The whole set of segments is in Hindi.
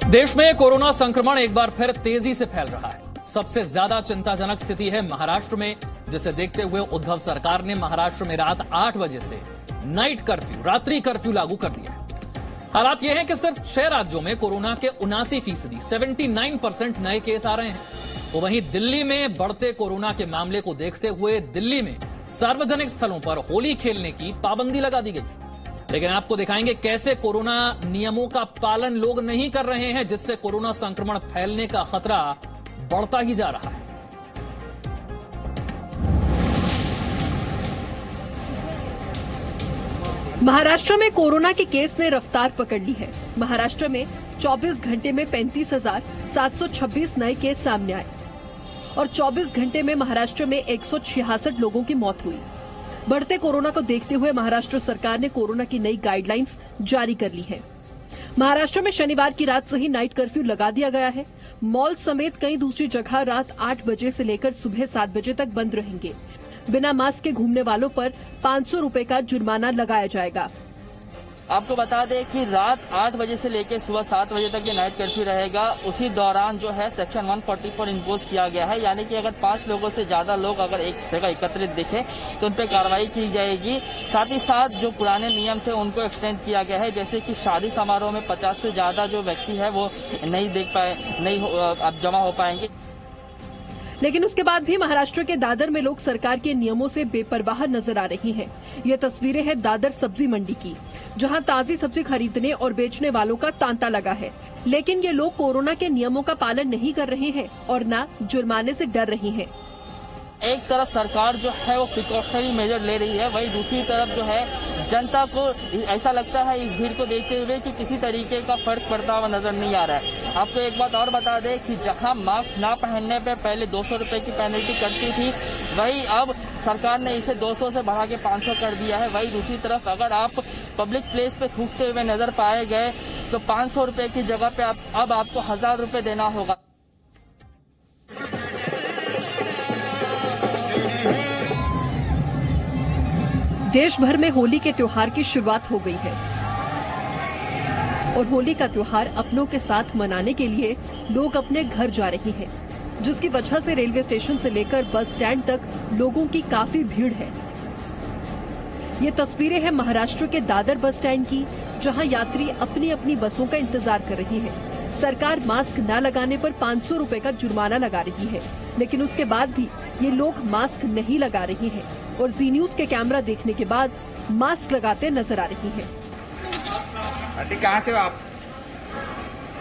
देश में कोरोना संक्रमण एक बार फिर तेजी से फैल रहा है। सबसे ज्यादा चिंताजनक स्थिति है महाराष्ट्र में, जिसे देखते हुए उद्धव सरकार ने महाराष्ट्र में रात 8 बजे से नाइट कर्फ्यू, रात्रि कर्फ्यू लागू कर दिया है। हालात यह है कि सिर्फ 6 राज्यों में कोरोना के 79% 79% नए केस आ रहे हैं। तो वहीं दिल्ली में बढ़ते कोरोना के मामले को देखते हुए दिल्ली में सार्वजनिक स्थलों पर होली खेलने की पाबंदी लगा दी गई। लेकिन आपको दिखाएंगे कैसे कोरोना नियमों का पालन लोग नहीं कर रहे हैं, जिससे कोरोना संक्रमण फैलने का खतरा बढ़ता ही जा रहा है। महाराष्ट्र में कोरोना के केस ने रफ्तार पकड़ ली है। महाराष्ट्र में 24 घंटे में 35,726 नए केस सामने आए और 24 घंटे में महाराष्ट्र में 166 लोगों की मौत हुई। बढ़ते कोरोना को देखते हुए महाराष्ट्र सरकार ने कोरोना की नई गाइडलाइंस जारी कर ली है। महाराष्ट्र में शनिवार की रात से ही नाइट कर्फ्यू लगा दिया गया है। मॉल समेत कई दूसरी जगह रात 8 बजे से लेकर सुबह 7 बजे तक बंद रहेंगे। बिना मास्क के घूमने वालों पर 500 रुपए का जुर्माना लगाया जाएगा। आपको बता दें कि रात 8 बजे से लेकर सुबह 7 बजे तक ये नाइट कर्फ्यू रहेगा। उसी दौरान जो है सेक्शन 144 इम्पोज किया गया है, यानी कि अगर 5 लोगों से ज्यादा लोग अगर एक जगह एकत्रित दिखे तो उन पर कार्रवाई की जाएगी। साथ ही साथ जो पुराने नियम थे उनको एक्सटेंड किया गया है, जैसे कि शादी समारोह में 50 से ज्यादा जो व्यक्ति है वो नहीं अब जमा हो पाएंगे। लेकिन उसके बाद भी महाराष्ट्र के दादर में लोग सरकार के नियमों से बेपरवाह नजर आ रही हैं। ये तस्वीरें हैं दादर सब्जी मंडी की, जहां ताजी सब्जी खरीदने और बेचने वालों का तांता लगा है। लेकिन ये लोग कोरोना के नियमों का पालन नहीं कर रहे हैं और न जुर्माने से डर रहे हैं। एक तरफ सरकार जो है वो प्रिकॉशनरी मेजर ले रही है, वहीं दूसरी तरफ जो है जनता को ऐसा लगता है इस भीड़ को देखते हुए कि किसी तरीके का फर्क पड़ता हुआ नजर नहीं आ रहा है। आपको एक बात और बता दें कि जहां मास्क ना पहनने पे पहले 200 रुपए की पेनल्टी कटती थी, वहीं अब सरकार ने इसे 200 से बढ़ा के 500 कर दिया है। वहीं दूसरी तरफ अगर आप पब्लिक प्लेस पे थूकते हुए नजर पाए गए तो 500 रुपए की जगह पे अब आपको 1000 रुपए देना होगा। देश भर में होली के त्योहार की शुरुआत हो गई है और होली का त्योहार अपनों के साथ मनाने के लिए लोग अपने घर जा रहे हैं, जिसकी वजह से रेलवे स्टेशन से लेकर बस स्टैंड तक लोगों की काफी भीड़ है। ये तस्वीरें हैं महाराष्ट्र के दादर बस स्टैंड की, जहां यात्री अपनी अपनी बसों का इंतजार कर रहे हैं। सरकार मास्क न लगाने पर 500 रुपए का जुर्माना लगा रही है, लेकिन उसके बाद भी ये लोग मास्क नहीं लगा रहे हैं और जी न्यूज के कैमरा देखने के बाद मास्क लगाते नजर आ रही हैं। आंटी कहाँ से हो आप?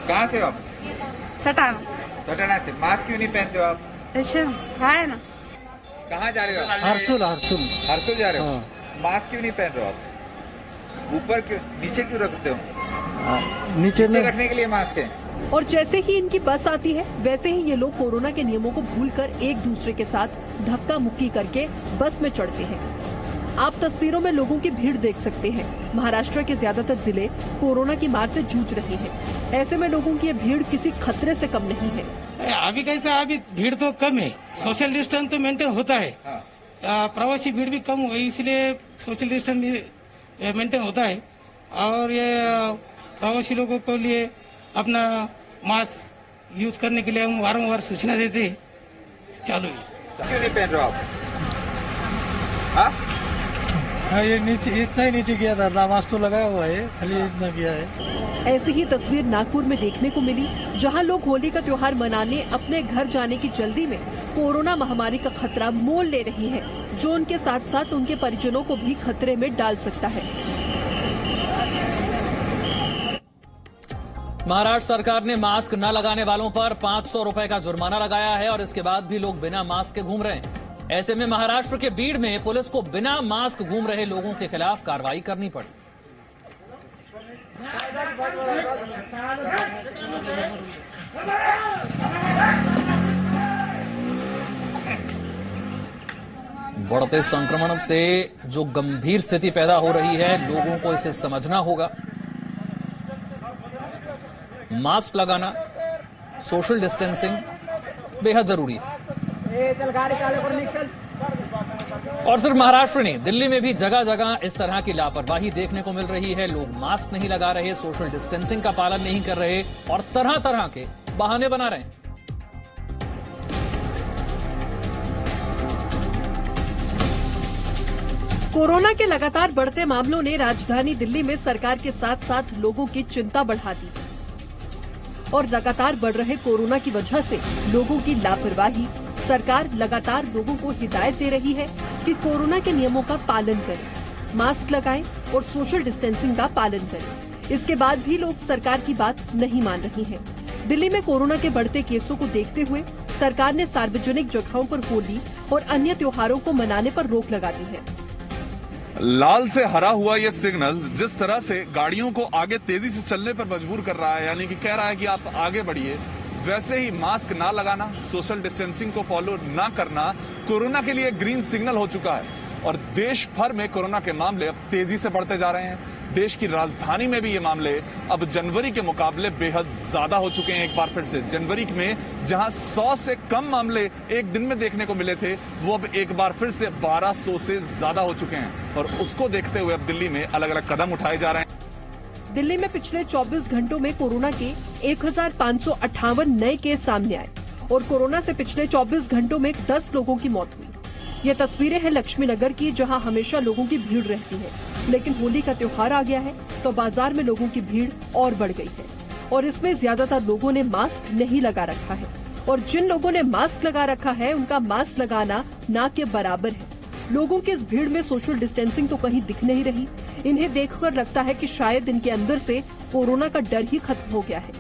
कहाँ से हो आप? सटाना से। मास्क क्यों नहीं पहनते हो आप? है ना। कहाँ जा रहे हो आप? हरसुल जा रहे हो? मास्क क्यों नहीं पहन रहे हो आप? ऊपर क्यों, नीचे क्यों रखते हो? नीचे रखने के लिए मास्क है। और जैसे ही इनकी बस आती है, वैसे ही ये लोग कोरोना के नियमों को भूलकर एक दूसरे के साथ धक्का मुक्की करके बस में चढ़ते हैं। आप तस्वीरों में लोगों की भीड़ देख सकते हैं। महाराष्ट्र के ज्यादातर जिले कोरोना की मार से जूझ रहे हैं। ऐसे में लोगों की ये भीड़ किसी खतरे से कम नहीं है। अभी कैसा, अभी भीड़ तो कम है, सोशल डिस्टेंस तो मेंटेन होता है। प्रवासी भीड़ भी कम हुई, इसलिए सोशल डिस्टेंस भी मेंटेन होता है। और ये प्रवासी लोगों के लिए अपना मास्क यूज करने के लिए हम वारंवार सूचना देते हैं। चालू है। क्यों नहीं पहन रहे हो आप? हाँ, ये नीचे इतना ही नीचे किया था ना, मास्क तो लगाया हुआ है, खाली इतना किया है। ऐसी ही तस्वीर नागपुर में देखने को मिली, जहां लोग होली का त्योहार मनाने अपने घर जाने की जल्दी में कोरोना महामारी का खतरा मोल ले रहे हैं, जो उनके साथ साथ उनके परिजनों को भी खतरे में डाल सकता है। महाराष्ट्र सरकार ने मास्क न लगाने वालों पर 500 रुपए का जुर्माना लगाया है और इसके बाद भी लोग बिना मास्क के घूम रहे हैं। ऐसे में महाराष्ट्र के बीड़ में पुलिस को बिना मास्क घूम रहे लोगों के खिलाफ कार्रवाई करनी पड़ी। बढ़ते संक्रमण से जो गंभीर स्थिति पैदा हो रही है, लोगों को इसे समझना होगा। मास्क लगाना, सोशल डिस्टेंसिंग बेहद जरूरी है। और सिर्फ महाराष्ट्र नहीं, दिल्ली में भी जगह जगह इस तरह की लापरवाही देखने को मिल रही है। लोग मास्क नहीं लगा रहे, सोशल डिस्टेंसिंग का पालन नहीं कर रहे और तरह तरह के बहाने बना रहे हैं। कोरोना के लगातार बढ़ते मामलों ने राजधानी दिल्ली में सरकार के साथ साथ लोगों की चिंता बढ़ा दी और लगातार बढ़ रहे कोरोना की वजह से लोगों की लापरवाही, सरकार लगातार लोगों को हिदायत दे रही है कि कोरोना के नियमों का पालन करें, मास्क लगाएं और सोशल डिस्टेंसिंग का पालन करें। इसके बाद भी लोग सरकार की बात नहीं मान रही हैं। दिल्ली में कोरोना के बढ़ते केसों को देखते हुए सरकार ने सार्वजनिक जगहों पर होली और अन्य त्योहारों को मनाने पर रोक लगा दी है। लाल से हरा हुआ ये सिग्नल जिस तरह से गाड़ियों को आगे तेजी से चलने पर मजबूर कर रहा है, यानी कि कह रहा है कि आप आगे बढ़िए, वैसे ही मास्क ना लगाना, सोशल डिस्टेंसिंग को फॉलो ना करना कोरोना के लिए ग्रीन सिग्नल हो चुका है। और देश भर में कोरोना के मामले अब तेजी से बढ़ते जा रहे हैं। देश की राजधानी में भी ये मामले अब जनवरी के मुकाबले बेहद ज्यादा हो चुके हैं। एक बार फिर से जनवरी में जहां 100 से कम मामले एक दिन में देखने को मिले थे, वो अब एक बार फिर से 1200 से ज्यादा हो चुके हैं। और उसको देखते हुए अब दिल्ली में अलग अलग कदम उठाए जा रहे हैं। दिल्ली में पिछले 24 घंटों में कोरोना के 1558 नए केस सामने आए और कोरोना से पिछले 24 घंटों में 10 लोगों की मौत हुई। ये तस्वीरें हैं लक्ष्मी नगर की, जहां हमेशा लोगों की भीड़ रहती है, लेकिन होली का त्योहार आ गया है तो बाजार में लोगों की भीड़ और बढ़ गई है और इसमें ज्यादातर लोगों ने मास्क नहीं लगा रखा है और जिन लोगों ने मास्क लगा रखा है उनका मास्क लगाना ना के बराबर है। लोगों की इस भीड़ में सोशल डिस्टेंसिंग तो कहीं दिख नहीं रही। इन्हें देखकर लगता है कि शायद इनके अंदर से कोरोना का डर ही खत्म हो गया है।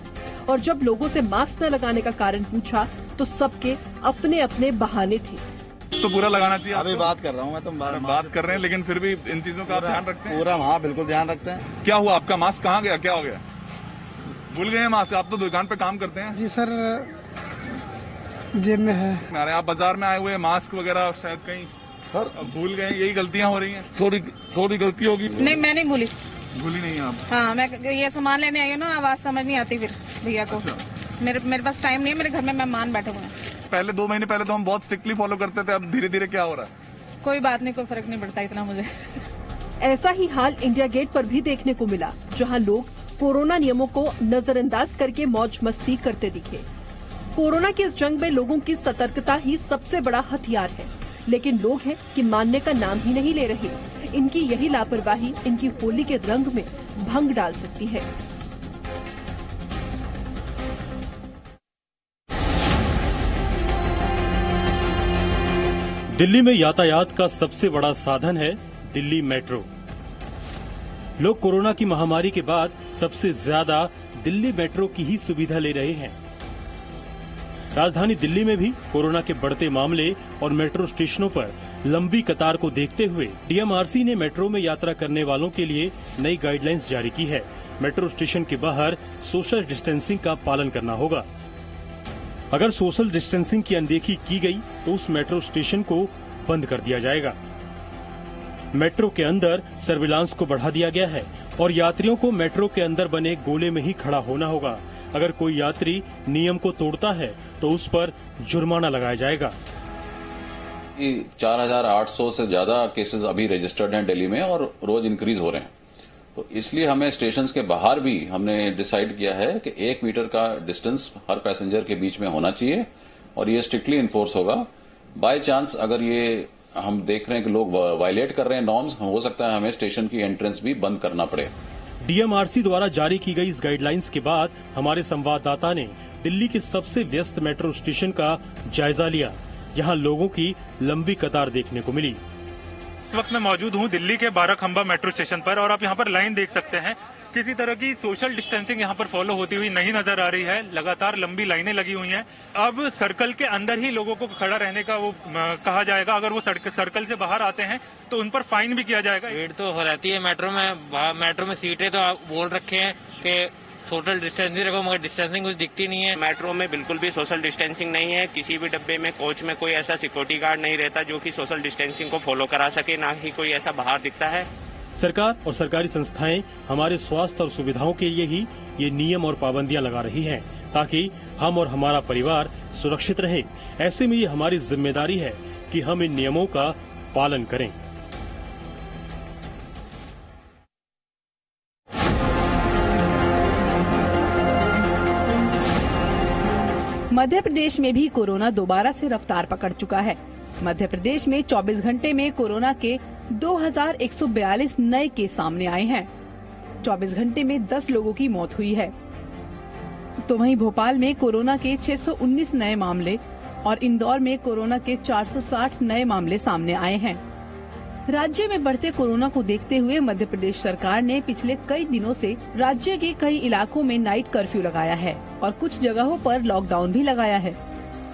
और जब लोगों से मास्क न लगाने का कारण पूछा तो सबके अपने अपने बहाने थे। तो पूरा लगाना चाहिए। अभी बात कर रहा हूँ मैं, तुम बात कर रहे हैं, लेकिन फिर भी इन चीजों का आप ध्यान रखते हैं? पूरा, हाँ बिल्कुल ध्यान रखते हैं। क्या हुआ, आपका मास्क कहाँ गया, क्या हो गया? भूल गए हैं मास्क? आप तो दुकान पे काम करते हैं। जी सर, जेब में है। अरे आप बाजार में आए हुए, मास्क वगैरह शायद कहीं सर भूल गए, यही गलतियां हो रही हैं। सॉरी गलती होगी। नहीं, मैं नहीं भूली नहीं आप? हाँ, मैं ये सामान लेने आई हूँ ना, आवाज समझ नहीं आती फिर भैया को। मेरे पास टाइम नहीं है, मेरे घर में मेहमान बैठे हुए हैं। पहले 2 महीने पहले तो हम बहुत स्ट्रिक्टली फॉलो करते थे, अब धीरे धीरे क्या हो रहा है? कोई बात नहीं, कोई फर्क नहीं पड़ता इतना मुझे। ऐसा ही हाल इंडिया गेट पर भी देखने को मिला, जहां लोग कोरोना नियमों को नजरअंदाज करके मौज मस्ती करते दिखे। कोरोना की इस जंग में लोगों की सतर्कता ही सबसे बड़ा हथियार है, लेकिन लोग हैं कि मानने का नाम ही नहीं ले रहे। इनकी यही लापरवाही इनकी होली के रंग में भंग डाल सकती है। दिल्ली में यातायात का सबसे बड़ा साधन है दिल्ली मेट्रो। लोग कोरोना की महामारी के बाद सबसे ज्यादा दिल्ली मेट्रो की ही सुविधा ले रहे हैं। राजधानी दिल्ली में भी कोरोना के बढ़ते मामले और मेट्रो स्टेशनों पर लंबी कतार को देखते हुए डीएमआरसी ने मेट्रो में यात्रा करने वालों के लिए नई गाइडलाइंस जारी की है। मेट्रो स्टेशन के बाहर सोशल डिस्टेंसिंग का पालन करना होगा। अगर सोशल डिस्टेंसिंग की अनदेखी की गई तो उस मेट्रो स्टेशन को बंद कर दिया जाएगा। मेट्रो के अंदर सर्विलांस को बढ़ा दिया गया है और यात्रियों को मेट्रो के अंदर बने गोले में ही खड़ा होना होगा। अगर कोई यात्री नियम को तोड़ता है तो उस पर जुर्माना लगाया जाएगा। 4800 से ज्यादा केसेस अभी रजिस्टर्ड हैं दिल्ली में और रोज इंक्रीज हो रहे हैं, तो इसलिए हमें स्टेशन के बाहर भी हमने डिसाइड किया है कि 1 मीटर का डिस्टेंस हर पैसेंजर के बीच में होना चाहिए और ये स्ट्रिक्टली इन्फोर्स होगा। बाय चांस अगर ये हम देख रहे हैं कि लोग वायलेट कर रहे हैं नॉर्म्स, हो सकता है हमें स्टेशन की एंट्रेंस भी बंद करना पड़े। डीएमआरसी द्वारा जारी की गई इस गाइडलाइंस के बाद हमारे संवाददाता ने दिल्ली के सबसे व्यस्त मेट्रो स्टेशन का जायजा लिया। यहाँ लोगों की लंबी कतार देखने को मिली। इस वक्त मैं मौजूद हूँ दिल्ली के बाराखंबा मेट्रो स्टेशन पर और आप यहाँ पर लाइन देख सकते हैं। किसी तरह की सोशल डिस्टेंसिंग यहाँ पर फॉलो होती हुई नहीं नजर आ रही है। लगातार लंबी लाइनें लगी हुई हैं। अब सर्कल के अंदर ही लोगों को खड़ा रहने का वो कहा जाएगा। अगर वो सर्कल से बाहर आते हैं तो उन पर फाइन भी किया जाएगा। भीड़ तो हो रहती है मेट्रो में। मेट्रो में सीटें तो आप बोल रखे हैं कि सोशल डिस्टेंसिंग रखो, मगर डिस्टेंसिंग कुछ दिखती नहीं है। मेट्रो में बिल्कुल भी सोशल डिस्टेंसिंग नहीं है। किसी भी डब्बे में, कोच में कोई ऐसा सिक्योरिटी गार्ड नहीं रहता जो कि सोशल डिस्टेंसिंग को फॉलो करा सके, ना ही कोई ऐसा बाहर दिखता है। सरकार और सरकारी संस्थाएं हमारे स्वास्थ्य और सुविधाओं के लिए ही ये नियम और पाबंदियां लगा रही हैं, ताकि हम और हमारा परिवार सुरक्षित रहे। ऐसे में ये हमारी जिम्मेदारी है कि हम इन नियमों का पालन करें। मध्य प्रदेश में भी कोरोना दोबारा से रफ्तार पकड़ चुका है। मध्य प्रदेश में 24 घंटे में कोरोना के 2142 नए केस सामने आए हैं। 24 घंटे में 10 लोगों की मौत हुई है। तो वहीं भोपाल में कोरोना के 619 नए मामले और इंदौर में कोरोना के 460 नए मामले सामने आए हैं। राज्य में बढ़ते कोरोना को देखते हुए मध्य प्रदेश सरकार ने पिछले कई दिनों से राज्य के कई इलाकों में नाइट कर्फ्यू लगाया है और कुछ जगहों पर लॉकडाउन भी लगाया है।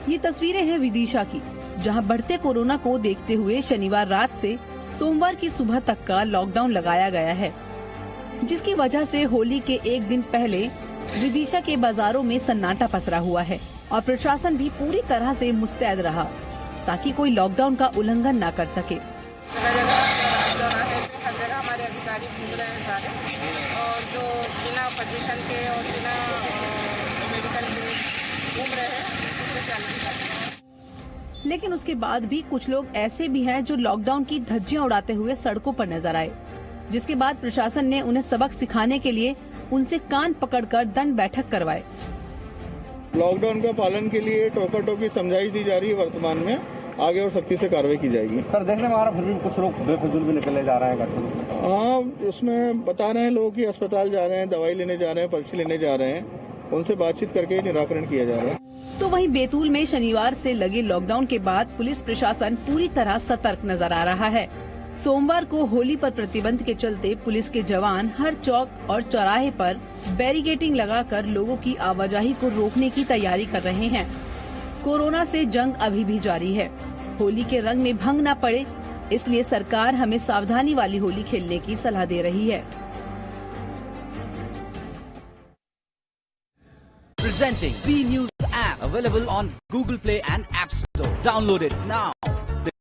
ये तस्वीरें हैं विदिशा की, जहां बढ़ते कोरोना को देखते हुए शनिवार रात से सोमवार की सुबह तक का लॉकडाउन लगाया गया है, जिसकी वजह से होली के एक दिन पहले विदिशा के बाजारों में सन्नाटा पसरा हुआ है और प्रशासन भी पूरी तरह से मुस्तैद रहा ताकि कोई लॉकडाउन का उल्लंघन न कर सके। हर जगह हमारे अधिकारी घूम रहे हैं सारे, और जो बिना परमिशन के और बिना मेडिकल के घूम रहे हैं उससे चैलेंज करते हैं। लेकिन उसके बाद भी कुछ लोग ऐसे भी हैं जो लॉकडाउन की धज्जियां उड़ाते हुए सड़कों पर नजर आए, जिसके बाद प्रशासन ने उन्हें सबक सिखाने के लिए उनसे कान पकड़कर दंड बैठक करवाए। लॉकडाउन का पालन के लिए टोका टोकी समझाइश दी जा रही है। वर्तमान में आगे और सख्ती से कार्रवाई की जाएगी। सर, देखने में आ रहा फिर भी कुछ लोग बेफिजूल भी निकले जा रहे हैं घर से। हाँ, उसमें बता रहे हैं लोग कि अस्पताल जा रहे हैं, दवाई लेने जा रहे हैं, पर्ची लेने जा रहे हैं, उनसे बातचीत करके निराकरण किया जा रहा है। तो वहीं बैतूल में शनिवार से लगे लॉकडाउन के बाद पुलिस प्रशासन पूरी तरह सतर्क नजर आ रहा है। सोमवार को होली पर प्रतिबंध के चलते पुलिस के जवान हर चौक और चौराहे पर बैरिकेडिंग लगाकर लोगों की आवाजाही को रोकने की तैयारी कर रहे हैं। कोरोना से जंग अभी भी जारी है। होली के रंग में भंग न पड़े, इसलिए सरकार हमें सावधानी वाली होली खेलने की सलाह दे रही है। Presenting B News app, available on Google Play and App Store. Download it now.